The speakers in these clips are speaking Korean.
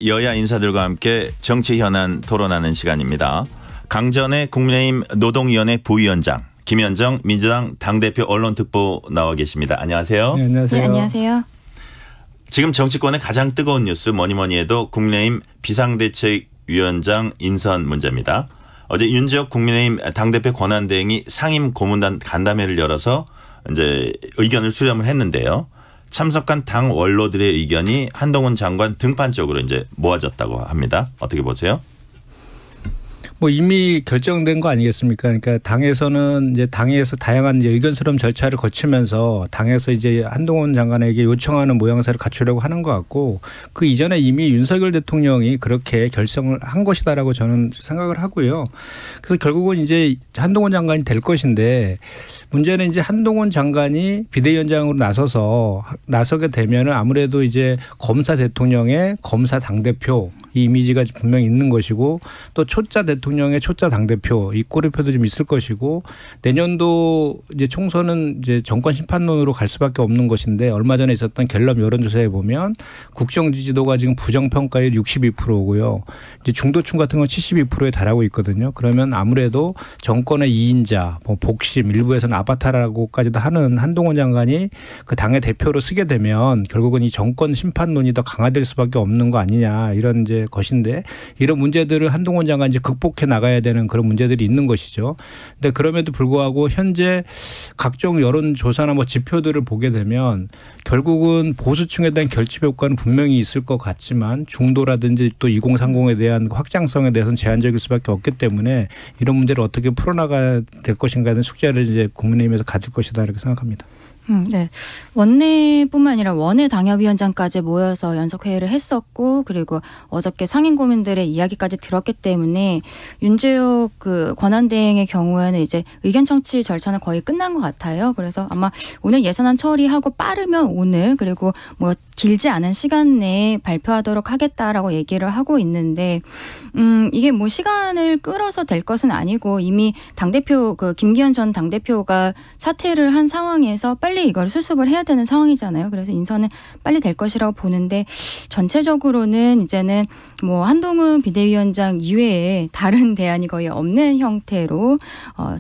여야 인사들과 함께 정치 현안 토론하는 시간입니다. 강전의 국민의힘 노동위원회 부위원장, 김현정 민주당 당대표 언론특보 나와 계십니다. 안녕하세요. 네, 안녕하세요. 네, 안녕하세요. 지금 정치권의 가장 뜨거운 뉴스 뭐니 해도 국민의힘 비상대책위원장 인선 문제입니다. 어제 윤지혁 국민의힘 당대표 권한대행이 상임 고문단 간담회를 열어서 이제 의견을 수렴을 했는데요. 참석한 당 원로들의 의견이 한동훈 장관 등판 쪽으로 이제 모아졌다고 합니다. 어떻게 보세요? 뭐 이미 결정된 거 아니겠습니까? 그러니까 당에서는 이제 당에서 다양한 이제 의견 수렴 절차를 거치면서 당에서 이제 한동훈 장관에게 요청하는 모양새를 갖추려고 하는 것 같고, 그 이전에 이미 윤석열 대통령이 그렇게 결정을 한 것이다라고 저는 생각을 하고요. 그래서 결국은 이제 한동훈 장관이 될 것인데, 문제는 이제 한동훈 장관이 비대위원장으로 나서게 되면은 아무래도 이제 검사 대통령의 검사 당대표 이 이미지가 분명히 있는 것이고, 또 초짜 대통령의 초짜 당대표 이 꼬리표도 좀 있을 것이고, 내년도 이제 총선은 이제 정권 심판론으로 갈 수밖에 없는 것인데, 얼마 전에 있었던 갤럽 여론조사에 보면 국정 지지도가 지금 부정평가율 62%고요. 이제 중도층 같은 건 72%에 달하고 있거든요. 그러면 아무래도 정권의 2인자, 뭐 복심, 일부에서는 아바타라고까지도 하는 한동훈 장관이 그 당의 대표로 쓰게 되면 결국은 이 정권 심판론이 더 강화될 수밖에 없는 거 아니냐, 이런 이제 것인데, 이런 문제들을 한동훈 장관이 이제 극복해 나가야 되는 그런 문제들이 있는 것이죠. 근데 그럼에도 불구하고 현재 각종 여론조사나 뭐 지표들을 보게 되면 결국은 보수층에 대한 결집 효과는 분명히 있을 것 같지만, 중도라든지 또 2030에 대한 확장성에 대해서는 제한적일 수밖에 없기 때문에 이런 문제를 어떻게 풀어나가야 될 것인가는 숙제를 이제 국민의힘에서 가질 것이다, 이렇게 생각합니다. 네. 원내뿐만 아니라 원내 당협위원장까지 모여서 연석회의를 했었고, 그리고 어저께 상임고문들의 이야기까지 들었기 때문에 윤지혁 그 권한대행의 경우에는 이제 의견 청취 절차는 거의 끝난 것 같아요. 그래서 아마 오늘 예산안 처리하고 빠르면 오늘, 그리고 뭐 길지 않은 시간 내에 발표하도록 하겠다라고 얘기를 하고 있는데, 이게 뭐 시간을 끌어서 될 것은 아니고, 이미 당대표 그 김기현 전 당대표가 사퇴를 한 상황에서 빨리 이걸 수습을 해야 되는 상황이잖아요. 그래서 인선은 빨리 될 것이라고 보는데, 전체적으로는 이제는 뭐 한동훈 비대위원장 이외에 다른 대안이 거의 없는 형태로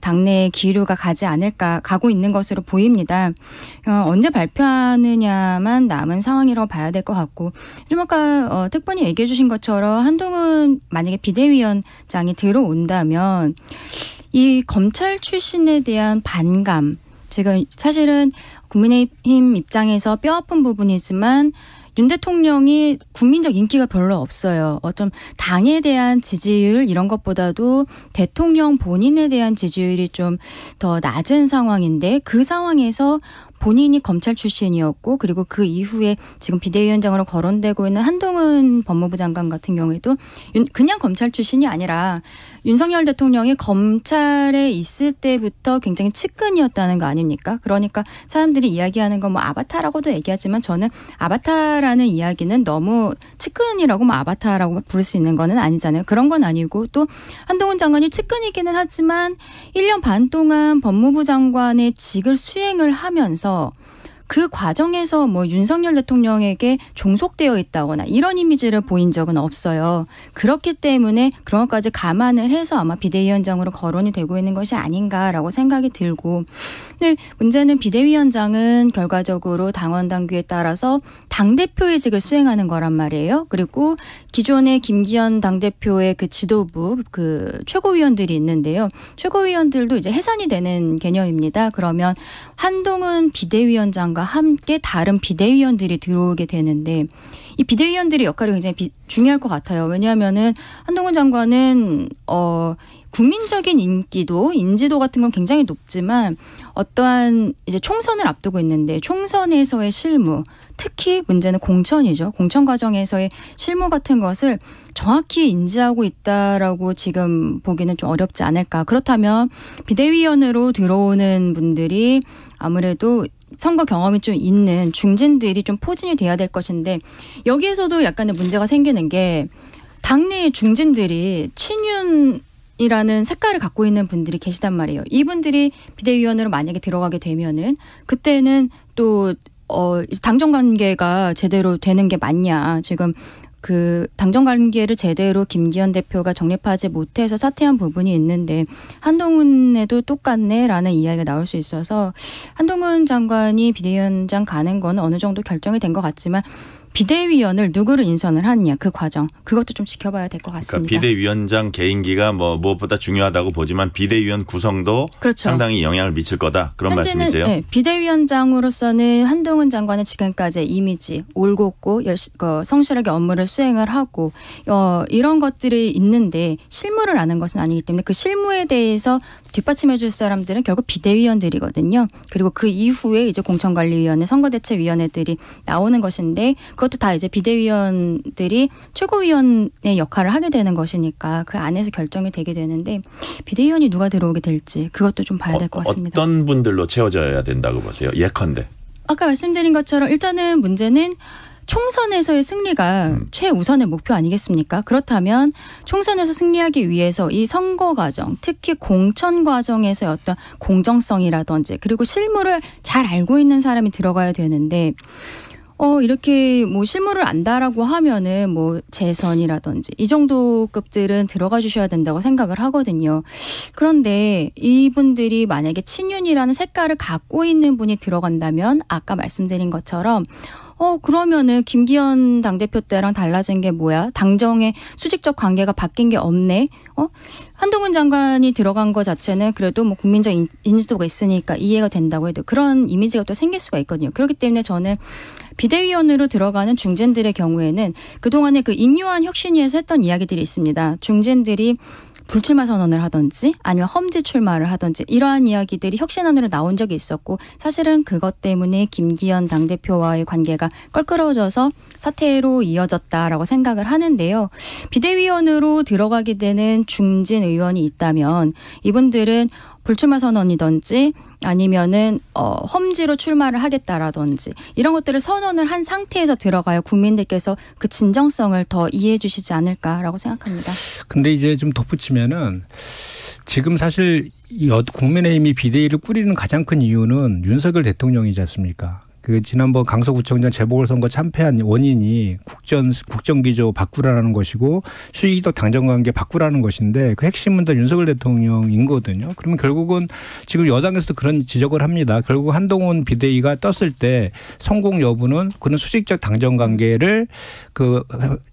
당내 기류가 가고 있는 것으로 보입니다. 언제 발표하느냐만 남은 상황이라고 봐야 될 것 같고, 좀 아까 특보님 얘기해 주신 것처럼 한동훈 만약에 비대위원장이 들어온다면 이 검찰 출신에 대한 반감, 지금 사실은 국민의힘 입장에서 뼈아픈 부분이지만 윤 대통령이 국민적 인기가 별로 없어요. 좀 당에 대한 지지율 이런 것보다도 대통령 본인에 대한 지지율이 좀 더 낮은 상황인데, 그 상황에서 본인이 검찰 출신이었고, 그리고 그 이후에 지금 비대위원장으로 거론되고 있는 한동훈 법무부 장관 같은 경우에도 그냥 검찰 출신이 아니라 윤석열 대통령이 검찰에 있을 때부터 굉장히 측근이었다는 거 아닙니까? 그러니까 사람들이 이야기하는 건 뭐 아바타라고도 얘기하지만, 저는 아바타라는 이야기는 너무 측근이라고 뭐 아바타라고 부를 수 있는 거는 아니잖아요. 그런 건 아니고, 또 한동훈 장관이 측근이기는 하지만 1년 반 동안 법무부 장관의 직을 수행을 하면서 그 과정에서 뭐 윤석열 대통령에게 종속되어 있다거나 이런 이미지를 보인 적은 없어요. 그렇기 때문에 그런 것까지 감안을 해서 아마 비대위원장으로 거론이 되고 있는 것이 아닌가라고 생각이 들고, 근데 문제는 비대위원장은 결과적으로 당원 당규에 따라서 당대표의 직을 수행하는 거란 말이에요. 그리고 기존의 김기현 당대표의 그 지도부 그 최고위원들이 있는데요. 최고위원들도 이제 해산이 되는 개념입니다. 그러면 한동훈 비대위원장과 함께 다른 비대위원들이 들어오게 되는데, 이 비대위원들의 역할이 굉장히 중요할 것 같아요. 왜냐하면은 한동훈 장관은 국민적인 인기도, 인지도 같은 건 굉장히 높지만, 어떠한 이제 총선을 앞두고 있는데 총선에서의 실무, 특히 문제는 공천이죠. 공천 과정에서의 실무 같은 것을 정확히 인지하고 있다라고 지금 보기는 좀 어렵지 않을까. 그렇다면 비대위원으로 들어오는 분들이 아무래도 선거 경험이 좀 있는 중진들이 좀 포진이 돼야 될 것인데, 여기에서도 약간의 문제가 생기는 게, 당내의 중진들이 친윤이라는 색깔을 갖고 있는 분들이 계시단 말이에요. 이분들이 비대위원으로 만약에 들어가게 되면은 그때는 또 당정 관계가 제대로 되는 게 맞냐, 지금 그 당정 관계를 제대로 김기현 대표가 정립하지 못해서 사퇴한 부분이 있는데 한동훈에도 똑같네라는 이야기가 나올 수 있어서 한동훈 장관이 비대위원장 가는 건 어느 정도 결정이 된 것 같지만 비대위원을 누구를 인선을 하느냐 그 과정 그것도 좀 지켜봐야 될 것 같습니다. 그러니까 비대위원장 개인기가 뭐 무엇보다 중요하다고 보지만 비대위원 구성도 그렇죠. 상당히 영향을 미칠 거다 그런 현재는, 말씀이세요? 네, 비대위원장으로서는 한동훈 장관의 지금까지의 이미지 올곧고 성실하게 업무를 수행을 하고 이런 것들이 있는데 실무를 아는 것은 아니기 때문에 그 실무에 대해서 뒷받침해 줄 사람들은 결국 비대위원들이거든요. 그리고 그 이후에 이제 공천관리위원회, 선거대책위원회들이 나오는 것인데 그것도 다 이제 비대위원들이 최고위원의 역할을 하게 되는 것이니까 그 안에서 결정이 되게 되는데 비대위원이 누가 들어오게 될지 그것도 좀 봐야 될 것 같습니다. 어떤 분들로 채워져야 된다고 보세요? 예컨대. 아까 말씀드린 것처럼 일단은 문제는 총선에서의 승리가 최우선의 목표 아니겠습니까? 그렇다면 총선에서 승리하기 위해서 이 선거 과정, 특히 공천 과정에서의 어떤 공정성이라든지 그리고 실무를 잘 알고 있는 사람이 들어가야 되는데 이렇게 뭐 실무를 안다라고 하면은 뭐 재선이라든지 이 정도 급들은 들어가 주셔야 된다고 생각을 하거든요. 그런데 이분들이 만약에 친윤이라는 색깔을 갖고 있는 분이 들어간다면 아까 말씀드린 것처럼 그러면은 김기현 당대표 때랑 달라진 게 뭐야? 당정의 수직적 관계가 바뀐 게 없네? 한동훈 장관이 들어간 거 자체는 그래도 뭐 국민적 인지도가 있으니까 이해가 된다고 해도 그런 이미지가 또 생길 수가 있거든요. 그렇기 때문에 저는 비대위원으로 들어가는 중진들의 경우에는 그동안에 그 인요한 혁신위에서 했던 이야기들이 있습니다. 중진들이 불출마 선언을 하든지 아니면 험지 출마를 하든지 이러한 이야기들이 혁신안으로 나온 적이 있었고 사실은 그것 때문에 김기현 당대표와의 관계가 껄끄러워져서 사퇴로 이어졌다라고 생각을 하는데요. 비대위원으로 들어가게 되는 중진 의원이 있다면 이분들은 불출마 선언이든지 아니면은 험지로 출마를 하겠다라든지 이런 것들을 선언을 한 상태에서 들어가야 국민들께서 그 진정성을 더 이해해 주시지 않을까라고 생각합니다. 근데 이제 좀 덧붙이면은 지금 사실 국민의힘이 비대위를 꾸리는 가장 큰 이유는 윤석열 대통령이지 않습니까? 그 지난번 강서구청장 재보궐선거 참패한 원인이 국정기조 바꾸라는 것이고 수익이득 당정관계 바꾸라는 것인데 그 핵심은 다 윤석열 대통령인 거거든요. 그러면 결국은 지금 여당에서도 그런 지적을 합니다. 결국 한동훈 비대위가 떴을 때 성공 여부는 그런 수직적 당정관계를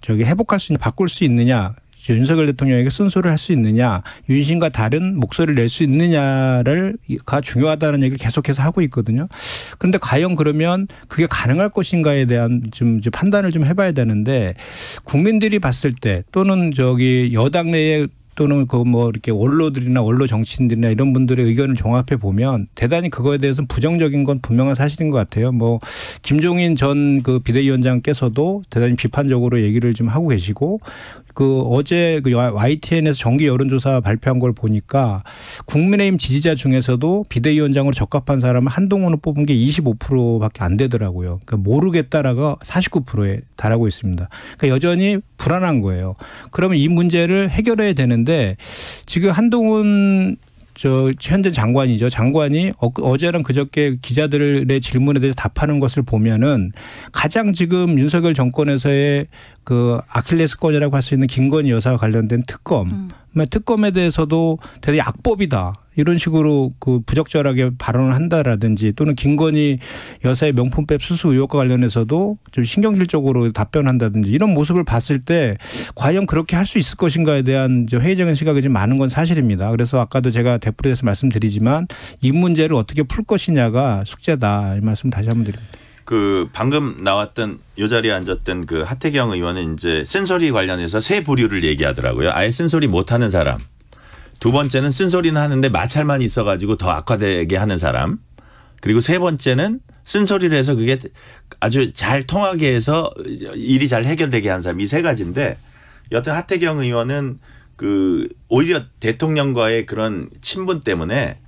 회복할 수 있는 바꿀 수 있느냐. 윤석열 대통령에게 쓴소리를 할 수 있느냐, 윤심과 다른 목소리를 낼 수 있느냐가 중요하다는 얘기를 계속해서 하고 있거든요. 그런데 과연 그러면 그게 가능할 것인가에 대한 좀 판단을 좀 해봐야 되는데 국민들이 봤을 때 또는 여당 내에 또는 이렇게 원로들이나 원로 정치인들이나 이런 분들의 의견을 종합해 보면 대단히 그거에 대해서는 부정적인 건 분명한 사실인 것 같아요. 김종인 전 그 비대위원장께서도 대단히 비판적으로 얘기를 좀 하고 계시고 어제 YTN에서 정기 여론조사 발표한 걸 보니까 국민의힘 지지자 중에서도 비대위원장으로 적합한 사람은 한동훈을 뽑은 게 25%밖에 안 되더라고요. 그러니까 모르겠다라가 49%에 달하고 있습니다. 그러니까 여전히 불안한 거예요. 그러면 이 문제를 해결해야 되는데 지금 한동훈 현재 장관이죠. 장관이 어제랑 그저께 기자들의 질문에 대해서 답하는 것을 보면은 가장 지금 윤석열 정권에서의 그 아킬레스건이라고 할 수 있는 김건희 여사와 관련된 특검에 대해서도 대단히 악법이다. 이런 식으로 부적절하게 발언을 한다라든지 또는 김건희 여사의 명품백 수수 의혹과 관련해서도 좀 신경질적으로 답변한다든지 이런 모습을 봤을 때 과연 그렇게 할 수 있을 것인가에 대한 회의적인 시각이 좀 많은 건 사실입니다. 그래서 아까도 제가 되풀이해서 말씀드리지만 이 문제를 어떻게 풀 것이냐가 숙제다. 이 말씀 다시 한번 드립니다. 방금 나왔던 이 자리에 앉았던 그 하태경 의원은 이제 쓴소리 관련해서 세 부류를 얘기하더라고요. 아예 쓴소리 못하는 사람. 두 번째는 쓴소리는 하는데 마찰만 있어가지고 더 악화되게 하는 사람. 그리고 세 번째는 쓴소리를 해서 그게 아주 잘 통하게 해서 일이 잘 해결되게 하는 사람. 이 세 가지인데 여튼 하태경 의원은 오히려 대통령과의 그런 친분 때문에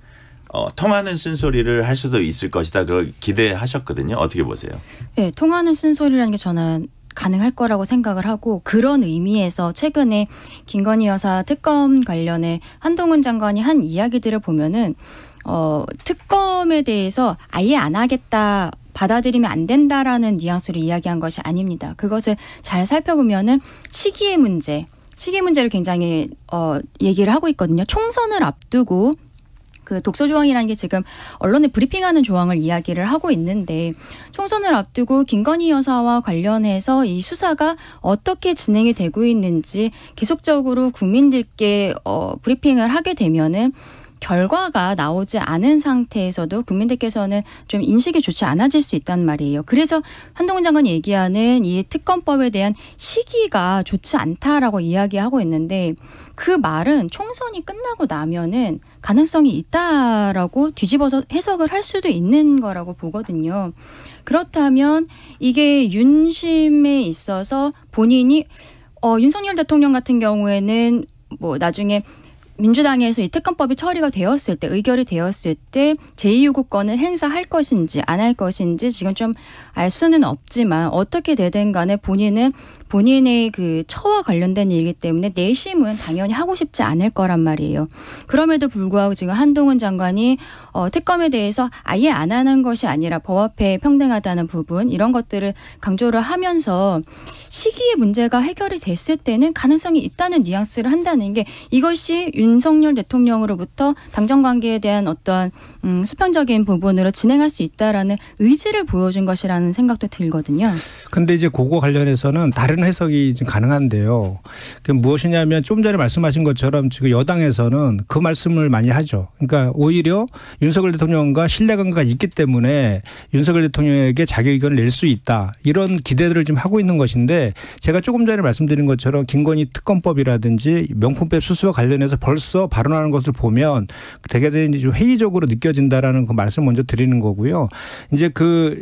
통하는 쓴소리를 할 수도 있을 것이다. 그걸 기대하셨거든요. 어떻게 보세요? 네, 통하는 쓴소리라는 게 저는 가능할 거라고 생각을 하고 그런 의미에서 최근에 김건희 여사 특검 관련해 한동훈 장관이 한 이야기들을 보면은 특검에 대해서 아예 안 하겠다 받아들이면 안 된다라는 뉘앙스로 이야기한 것이 아닙니다. 그것을 잘 살펴보면은 시기의 문제를 굉장히 얘기를 하고 있거든요. 총선을 앞두고 그 독소 조항이라는 게 지금 언론에 브리핑하는 조항을 이야기를 하고 있는데 총선을 앞두고 김건희 여사와 관련해서 이 수사가 어떻게 진행이 되고 있는지 계속적으로 국민들께 브리핑을 하게 되면은 결과가 나오지 않은 상태에서도 국민들께서는 좀 인식이 좋지 않아질 수 있단 말이에요. 그래서 한동훈 장관이 얘기하는 이 특검법에 대한 시기가 좋지 않다라고 이야기하고 있는데 그 말은 총선이 끝나고 나면은 가능성이 있다라고 뒤집어서 해석을 할 수도 있는 거라고 보거든요. 그렇다면 이게 윤심에 있어서 본인이 윤석열 대통령 같은 경우에는 뭐 나중에 민주당에서 이 특검법이 처리가 되었을 때 의결이 되었을 때 제2요구권을 행사할 것인지 안 할 것인지 지금 좀 알 수는 없지만 어떻게 되든 간에 본인의 그 처와 관련된 일이기 때문에 내심은 당연히 하고 싶지 않을 거란 말이에요. 그럼에도 불구하고 지금 한동훈 장관이 특검에 대해서 아예 안 하는 것이 아니라 법 앞에 평등하다는 부분 이런 것들을 강조를 하면서 시기의 문제가 해결이 됐을 때는 가능성이 있다는 뉘앙스를 한다는 게 이것이 윤석열 대통령으로부터 당정 관계에 대한 어떠한 수평적인 부분으로 진행할 수 있다라는 의지를 보여준 것이라는 생각도 들거든요. 근데 이제 그거 관련해서는 다른 해석이 좀 가능한데요. 그 무엇이냐면 좀 전에 말씀하신 것처럼 지금 여당에서는 그 말씀을 많이 하죠. 그러니까 오히려 윤석열 대통령과 신뢰관계가 있기 때문에 윤석열 대통령에게 자기 의견을 낼 수 있다. 이런 기대들을 좀 하고 있는 것인데 제가 조금 전에 말씀드린 것처럼 김건희 특검법이라든지 명품백 수수와 관련해서 벌써 발언하는 것을 보면 되게 좀 회의적으로 느껴진다라는 그 말씀 먼저 드리는 거고요. 이제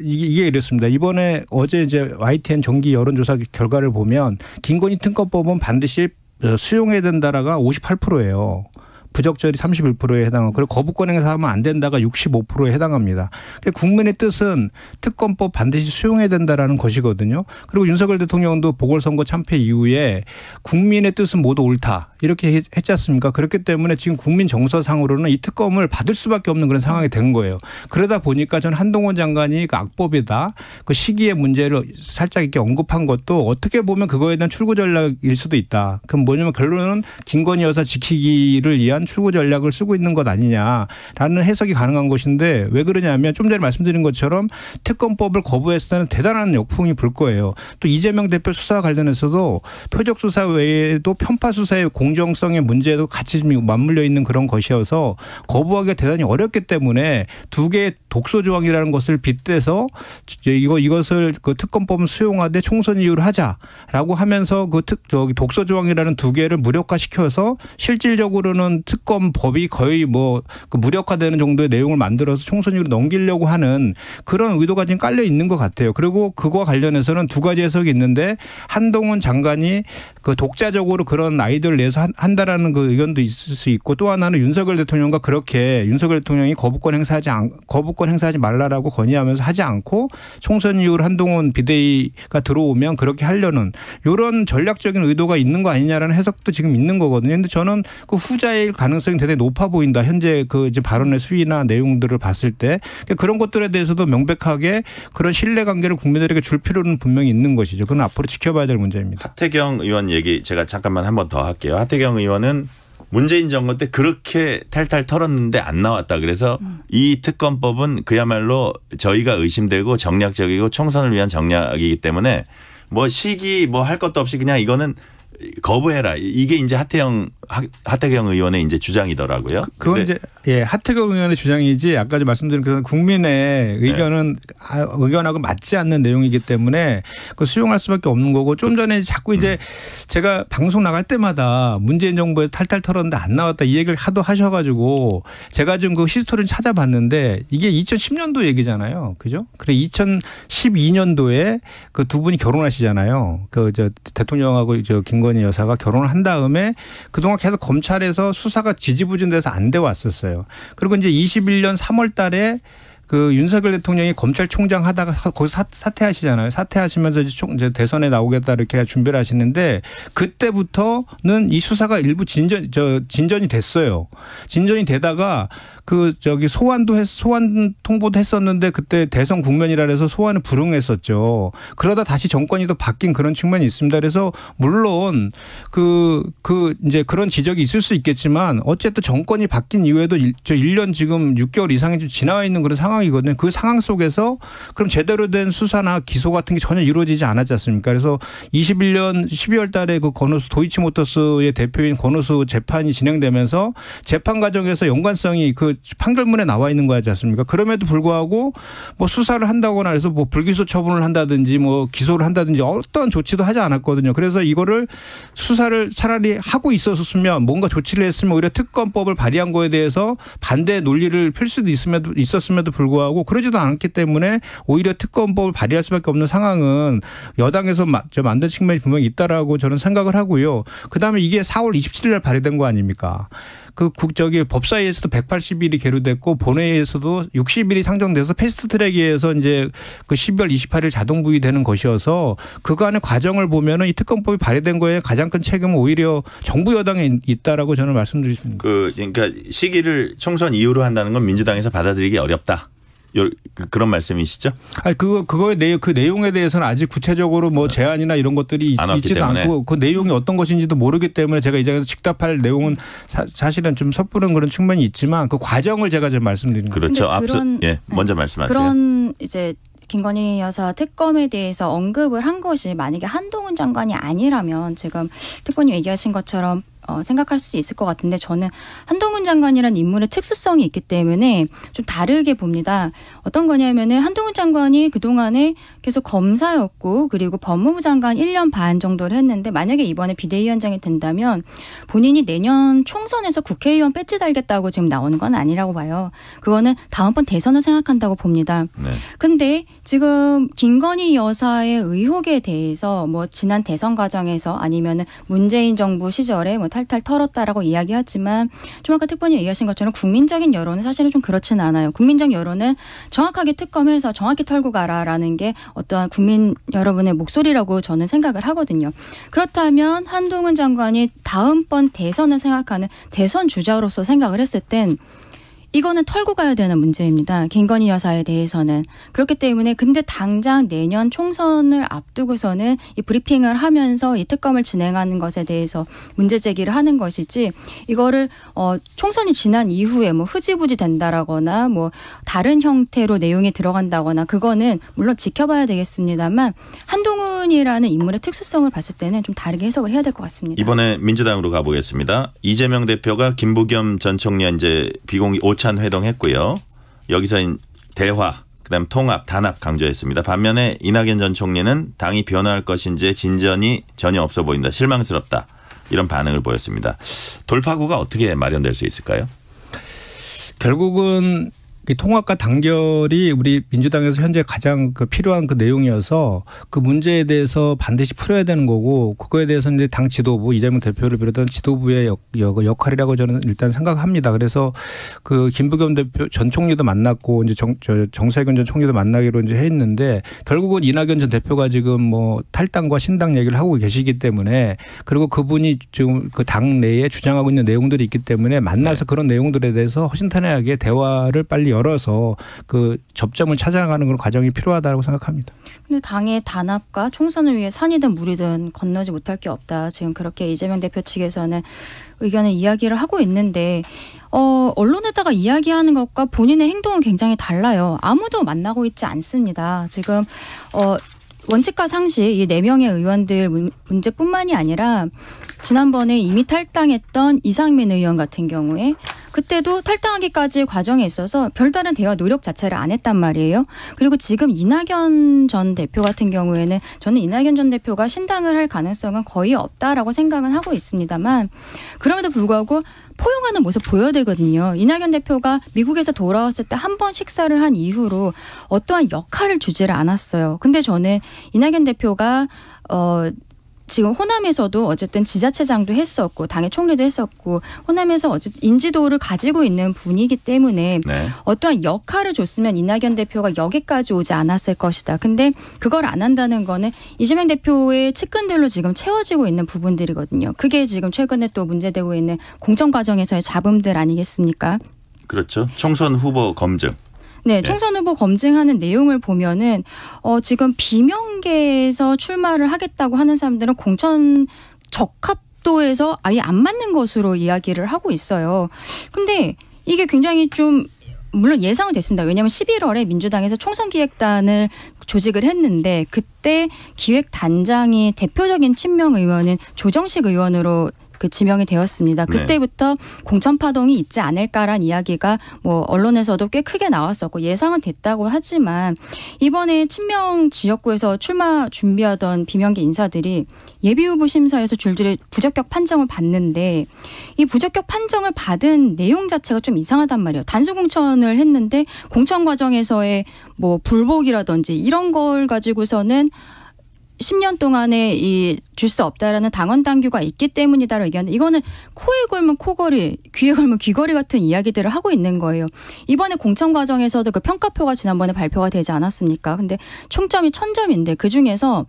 이게 이랬습니다. 이번에 어제 이제 YTN 정기 여론조사 결과를 보면 김건희 특검법은 반드시 수용해야 된다라가 58%예요. 부적절히 31%에 해당하고 그리고 거부권 행사하면 안 된다가 65%에 해당합니다. 그러니까 국민의 뜻은 특검법 반드시 수용해야 된다라는 것이거든요. 그리고 윤석열 대통령도 보궐선거 참패 이후에 국민의 뜻은 모두 옳다 이렇게 했지 않습니까? 그렇기 때문에 지금 국민 정서상으로는 이 특검을 받을 수밖에 없는 그런 상황이 된 거예요. 그러다 보니까 전 한동훈 장관이 그 악법이다 그 시기의 문제를 살짝 이렇게 언급한 것도 어떻게 보면 그거에 대한 출구 전략일 수도 있다. 그럼 뭐냐면 결론은 김건희 여사 지키기를 위한 출구 전략을 쓰고 있는 것 아니냐라는 해석이 가능한 것인데 왜 그러냐면 좀 전에 말씀드린 것처럼 특검법을 거부했을 때는 대단한 역풍이 불 거예요. 또 이재명 대표 수사와 관련해서도 표적 수사 외에도 편파 수사의 공정성의 문제도 같이 맞물려 있는 그런 것이어서 거부하기가 대단히 어렵기 때문에 두 개의 독소 조항이라는 것을 빗대서 이것을 그 특검법은 수용하되 총선 이후로 하자라고 하면서 그 독소 조항이라는 두 개를 무력화시켜서 실질적으로는 특검법이 거의 그 무력화되는 정도의 내용을 만들어서 총선으로 넘기려고 하는 그런 의도가 지금 깔려 있는 것 같아요. 그리고 그거와 관련해서는 두 가지 해석이 있는데 한동훈 장관이 그 독자적으로 그런 아이디어를 내서 한다라는 그 의견도 있을 수 있고 또 하나는 윤석열 대통령과 그렇게 윤석열 대통령이 거부권 행사하지 말라라고 건의하면서 하지 않고 총선 이후로 한동훈 비대위가 들어오면 그렇게 하려는 이런 전략적인 의도가 있는 거 아니냐라는 해석도 지금 있는 거거든요. 그런데 저는 그 후자의 가능성이 대단히 높아 보인다. 현재 그 이제 발언의 수위나 내용들을 봤을 때 그런 것들에 대해서도 명백하게 그런 신뢰관계를 국민들에게 줄 필요는 분명히 있는 것이죠. 그건 앞으로 지켜봐야 될 문제입니다. 하태경 의원 얘기 제가 잠깐만 한 번 더 할게요. 하태경 의원은 문재인 정권 때 그렇게 탈탈 털었는데 안 나왔다. 그래서 이 특검법은 그야말로 저희가 의심되고 정략적이고 총선을 위한 정략이기 때문에 뭐 시기 뭐 할 것도 없이 그냥 이거는 거부해라. 이게 이제 하태경 의원의 이제 주장이더라고요. 그건 이제 하태경 의원의 주장이지 아까 말씀드린 그 국민의 의견은 의견하고 맞지 않는 내용이기 때문에 그 수용할 수밖에 없는 거고 좀 전에 자꾸 이제 제가 방송 나갈 때마다 문재인 정부에서 탈탈 털었는데 안 나왔다 이 얘기를 하도 하셔가지고 제가 좀 그 히스토리를 찾아봤는데 이게 2010년도 얘기잖아요. 그죠? 그래 2012년도에 그 두 분이 결혼하시잖아요. 그 대통령하고 김건희 여사가 결혼을 한 다음에 그동안 계속 검찰에서 수사가 지지부진돼서 안 돼 왔었어요. 그리고 이제 21년 3월 달에 그 윤석열 대통령이 검찰총장 하다가 거기서 사퇴하시잖아요. 사퇴하시면서 이제 대선에 나오겠다 이렇게 준비를 하시는데 그때부터는 이 수사가 일부 진전이 됐어요. 진전이 되다가 소환 통보도 했었는데 그때 대선 국면이라 해서 소환을 불응했었죠. 그러다 다시 정권이 또 바뀐 그런 측면이 있습니다. 그래서 물론 이제 그런 지적이 있을 수 있겠지만 어쨌든 정권이 바뀐 이후에도 1년 지금 6개월 이상이 좀 지나와 있는 그런 상황이거든요. 그 상황 속에서 그럼 제대로 된 수사나 기소 같은 게 전혀 이루어지지 않았지 않습니까? 그래서 21년 12월 달에 그 권오수 도이치모터스의 대표인 권오수 재판이 진행되면서 재판 과정에서 연관성이 그 판결문에 나와 있는 거지 않습니까? 그럼에도 불구하고 뭐 수사를 한다거나 해서 뭐 불기소 처분을 한다든지 뭐 기소를 한다든지 어떤 조치도 하지 않았거든요. 그래서 이거를 수사를 차라리 하고 있었으면 뭔가 조치를 했으면 오히려 특검법을 발의한 거에 대해서 반대 논리를 펼 수도 있었음에도 불구하고 그러지도 않았기 때문에 오히려 특검법을 발의할 수밖에 없는 상황은 여당에서 만든 측면이 분명히 있다라고 저는 생각을 하고요. 그다음에 이게 4월 27일 날 발의된 거 아닙니까? 법사위에서도 180일이 계류됐고 본회의에서도 60일이 상정돼서 패스트트랙에서 이제 그 12월 28일 자동 부의되는 것이어서 그간의 과정을 보면은 이 특검법이 발의된 거에 가장 큰 책임은 오히려 정부 여당에 있다라고 저는 말씀드리겠습니다. 그러니까 시기를 총선 이후로 한다는 건 민주당에서 받아들이기 어렵다. 그런 말씀이시죠? 아니 그 내용에 대해서는 아직 구체적으로 뭐 제안이나 이런 것들이 있지도 않고 그 내용이 어떤 것인지도 모르기 때문에 제가 이 자리에서 직답할 내용은 사실은 좀 섣부른 그런 측면이 있지만 그 과정을 제가 좀 말씀드리는 거예요. 그렇죠. 먼저 말씀하세요. 그런 이제 김건희 여사 특검에 대해서 언급을 한 것이 만약에 한동훈 장관이 아니라면 지금 특보님 얘기하신 것처럼 생각할 수 있을 것 같은데 저는 한동훈 장관이라는 인물의 특수성이 있기 때문에 좀 다르게 봅니다. 어떤 거냐면은 한동훈 장관이 그동안에 계속 검사였고 그리고 법무부 장관 1년 반 정도를 했는데 만약에 이번에 비대위원장이 된다면 본인이 내년 총선에서 국회의원 배지 달겠다고 지금 나오는 건 아니라고 봐요. 그거는 다음번 대선을 생각한다고 봅니다. 근데 지금 김건희 여사의 의혹에 대해서 뭐 지난 대선 과정에서 아니면은 문재인 정부 시절에 뭐 탈탈 털었다라고 이야기하지만 좀 아까 특보님 얘기하신 것처럼 국민적인 여론은 사실은 좀 그렇지는 않아요. 국민적 여론은 정확하게 특검해서 정확히 털고 가라라는 게 어떠한 국민 여러분의 목소리라고 저는 생각을 하거든요. 그렇다면 한동훈 장관이 다음번 대선을 생각하는 대선 주자로서 생각을 했을 땐 이거는 털고 가야 되는 문제입니다. 김건희 여사에 대해서는. 그렇기 때문에 근데 당장 내년 총선을 앞두고서는 이 브리핑을 하면서 이 특검을 진행하는 것에 대해서 문제 제기를 하는 것이지 이거를 총선이 지난 이후에 뭐 흐지부지 된다라거나 뭐 다른 형태로 내용이 들어간다거나 그거는 물론 지켜봐야 되겠습니다만 한동훈이라는 인물의 특수성을 봤을 때는 좀 다르게 해석을 해야 될 것 같습니다. 이번에 민주당으로 가보겠습니다. 이재명 대표가 김부겸 전 총리와 이제 비공개 오찬 회동했고요. 여기서 대화, 그다음 통합, 단합 강조했습니다. 반면에 이낙연 전 총리는 당이 변화할 것인지 진전이 전혀 없어 보인다. 실망스럽다. 이런 반응을 보였습니다. 돌파구가 어떻게 마련될 수 있을까요? 결국은 통합과 단결이 우리 민주당에서 현재 가장 필요한 그 내용이어서 그 문제에 대해서 반드시 풀어야 되는 거고 그거에 대해서는 이제 당 지도부 이재명 대표를 비롯한 지도부의 역할이라고 저는 일단 생각합니다. 그래서 그 김부겸 대표 전 총리도 만났고 이제 정세균 전 총리도 만나기로 이제 했는데 결국은 이낙연 전 대표가 지금 뭐 탈당과 신당 얘기를 하고 계시기 때문에 그리고 그분이 지금 그 당 내에 주장하고 있는 내용들이 있기 때문에 만나서 그런 내용들에 대해서 허심탄회하게 대화를 빨리 열어서 그 접점을 찾아가는 그런 과정이 필요하다고 생각합니다. 근데 당의 단합과 총선을 위해 산이든 물이든 건너지 못할 게 없다. 지금 그렇게 이재명 대표 측에서는 의견을 이야기를 하고 있는데 언론에다가 이야기하는 것과 본인의 행동은 굉장히 달라요. 아무도 만나고 있지 않습니다. 지금 원칙과 상식 이 4명의 의원들 문제뿐만이 아니라 지난번에 이미 탈당했던 이상민 의원 같은 경우에 그때도 탈당하기까지 과정에 있어서 별다른 대화 노력 자체를 안 했단 말이에요. 그리고 지금 이낙연 전 대표 같은 경우에는 저는 이낙연 전 대표가 신당을 할 가능성은 거의 없다라고 생각은 하고 있습니다만 그럼에도 불구하고 포용하는 모습 보여야 되거든요. 이낙연 대표가 미국에서 돌아왔을 때 한 번 식사를 한 이후로 어떠한 역할을 주지를 않았어요. 근데 저는 이낙연 대표가 지금 호남에서도 어쨌든 지자체장도 했었고 당의 총리도 했었고 호남에서 어쨌든 인지도를 가지고 있는 분이기 때문에 어떠한 역할을 줬으면 이낙연 대표가 여기까지 오지 않았을 것이다. 근데 그걸 안 한다는 거는 이재명 대표의 측근들로 지금 채워지고 있는 부분들이거든요. 그게 지금 최근에 또 문제되고 있는 공정 과정에서의 잡음들 아니겠습니까? 그렇죠. 총선 후보 검증. 네, 총선 후보 검증하는 내용을 보면은 지금 비명계에서 출마를 하겠다고 하는 사람들은 공천 적합도에서 아예 안 맞는 것으로 이야기를 하고 있어요. 근데 이게 굉장히 좀 물론 예상은 됐습니다. 왜냐하면 11월에 민주당에서 총선기획단을 조직을 했는데 그때 기획단장이 대표적인 친명 의원은 조정식 의원으로 지명이 되었습니다. 그때부터 공천 파동이 있지 않을까란 이야기가 뭐 언론에서도 꽤 크게 나왔었고 예상은 됐다고 하지만 이번에 친명 지역구에서 출마 준비하던 비명계 인사들이 예비후보 심사에서 줄줄이 부적격 판정을 받는데 이 부적격 판정을 받은 내용 자체가 좀 이상하단 말이에요. 단수 공천을 했는데 공천 과정에서의 뭐 불복이라든지 이런 걸 가지고서는 10년 동안에 줄 수 없다라는 당원 당규가 있기 때문이다라고 얘기하는데 이거는 코에 걸면 코걸이, 귀에 걸면 귀걸이 같은 이야기들을 하고 있는 거예요. 이번에 공천 과정에서도 그 평가표가 지난번에 발표가 되지 않았습니까? 근데 총점이 1000점인데 그중에서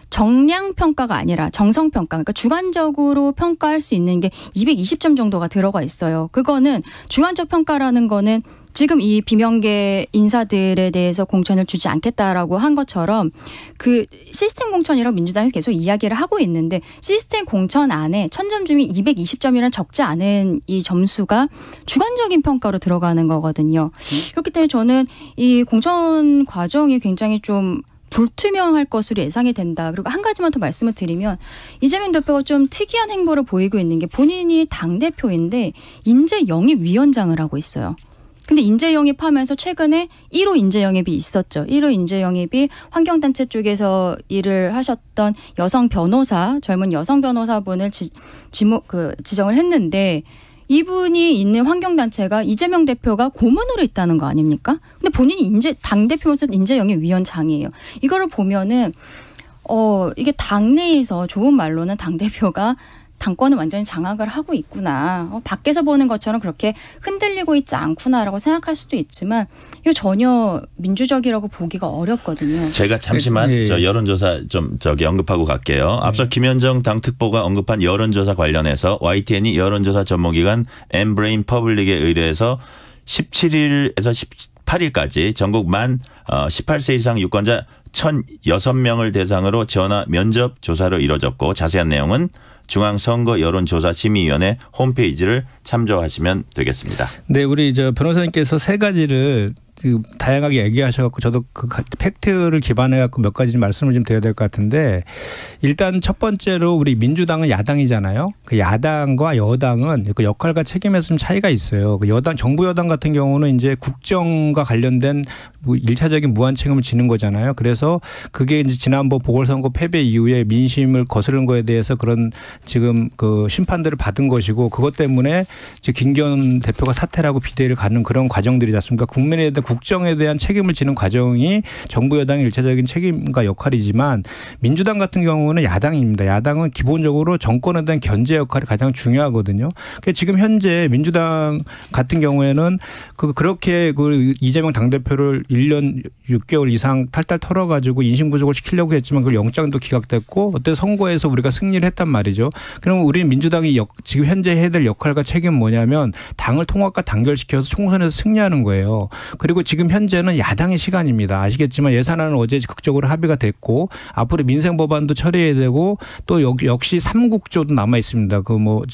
정량 평가가 아니라 정성 평가, 그러니까 주관적으로 평가할 수 있는 게 220점 정도가 들어가 있어요. 그거는 주관적 평가라는 거는 지금 이 비명계 인사들에 대해서 공천을 주지 않겠다라고 한 것처럼 그 시스템 공천이라고 민주당에서 계속 이야기를 하고 있는데 시스템 공천 안에 1000점 중에 220점이란 적지 않은 이 점수가 주관적인 평가로 들어가는 거거든요. 그렇기 때문에 저는 이 공천 과정이 굉장히 좀 불투명할 것으로 예상이 된다. 그리고 한 가지만 더 말씀을 드리면 이재명 대표가 좀 특이한 행보를 보이고 있는 게 본인이 당대표인데 인재 영입위원장을 하고 있어요. 근데 인재 영입하면서 최근에 1호 인재 영입이 있었죠. 1호 인재 영입이 환경단체 쪽에서 일을 하셨던 여성 변호사, 젊은 여성 변호사분을 지정을 했는데 이분이 있는 환경단체가 이재명 대표가 고문으로 있다는 거 아닙니까? 근데 본인이 당대표면서 인재영입위원장이에요. 이거를 보면은 이게 당내에서 좋은 말로는 당대표가 당권을 완전히 장악을 하고 있구나. 밖에서 보는 것처럼 그렇게 흔들리고 있지 않구나라고 생각할 수도 있지만 이거 전혀 민주적이라고 보기가 어렵거든요. 제가 잠시만 저 여론조사 좀 언급하고 갈게요. 앞서 김현정 당 특보가 언급한 여론조사 관련해서 YTN이 여론조사 전문기관 엠브레인 퍼블릭에 의뢰해서 17일에서 18일까지 전국 만 18세 이상 유권자 1,006명을 대상으로 전화 면접 조사를 이뤄졌고 자세한 내용은 중앙선거 여론조사심의위원회 홈페이지를 참조하시면 되겠습니다. 네, 우리 변호사님께서 세 가지를 다양하게 얘기하셔갖고 저도 그 팩트를 기반해갖고 몇 가지 말씀을 좀 드려야 될 것 같은데 일단 첫 번째로 우리 민주당은 야당이잖아요. 그 야당과 여당은 그 역할과 책임에서 좀 차이가 있어요. 그 정부 여당 같은 경우는 이제 국정과 관련된 일차적인 무한 책임을 지는 거잖아요. 그래서 그게 이제 지난번 보궐선거 패배 이후에 민심을 거스른 거에 대해서 그런 지금 그 심판들을 받은 것이고 그것 때문에 이제 김기현 대표가 사퇴라고 비대위를 가는 그런 과정들이지 않습니까? 국민에 대한 국정에 대한 책임을 지는 과정이 정부 여당의 일차적인 책임과 역할이지만 민주당 같은 경우는 야당입니다. 야당은 기본적으로 정권에 대한 견제 역할이 가장 중요하거든요. 그러니까 지금 현재 민주당 같은 경우에는 그렇게 이재명 당대표를 1년 6개월 이상 탈탈 털어가지고 인신구속을 시키려고 했지만 그 영장도 기각됐고 어때 선거에서 우리가 승리를 했단 말이죠. 그러면 우리는 민주당이 지금 현재 해야 될 역할과 책임은 뭐냐면 당을 통합과 단결시켜서 총선에서 승리하는 거예요. 그리고 지금 현재는 야당의 시간입니다. 아시겠지만 예산안은 어제 극적으로 합의가 됐고 앞으로 민생 법안도 처리해야 되고 또 역시 3국조도 남아 있습니다.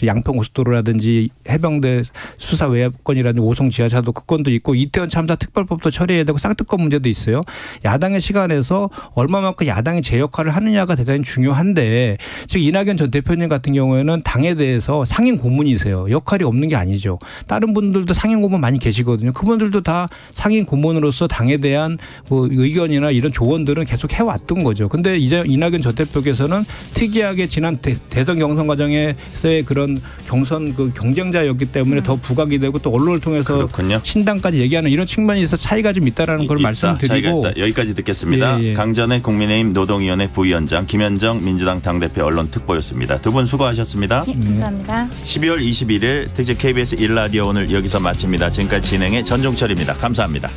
양평 고속도로라든지 해병대 수사 외압건이라든지 오송 지하차도 그 건도 있고 이태원 참사 특별법도 처리해야 되고 쌍특검 문제도 있어요. 야당의 시간에서 얼마만큼 야당이 제 역할을 하느냐가 대단히 중요한데 지금 이낙연 전 대표님 같은 경우에는 당에 대해서 상임 고문이세요. 역할이 없는 게 아니죠. 다른 분들도 상임 고문 많이 계시거든요. 그분들도 다 상임 고문으로서 당에 대한 의견이나 이런 조언들은 계속 해왔던 거죠. 근데 이제 이낙연 전 대표께서는 특이하게 지난 대선 경선 과정에서의 그런 경선 경쟁자였기 때문에 더 부각이 되고 또 언론을 통해서 그렇군요. 신당까지 얘기하는 이런 측면이 있어 차이가 좀 있다라는 걸 말씀드리고 여기까지 듣겠습니다. 예. 강전의 국민의힘 노동위원회 부위원장 김현정 민주당 당대표 언론특보였습니다. 두 분 수고하셨습니다. 네, 감사합니다. 12월 21일 특집 KBS 1라디오 오늘 여기서 마칩니다. 지금까지 진행의 전종철입니다. 감사합니다.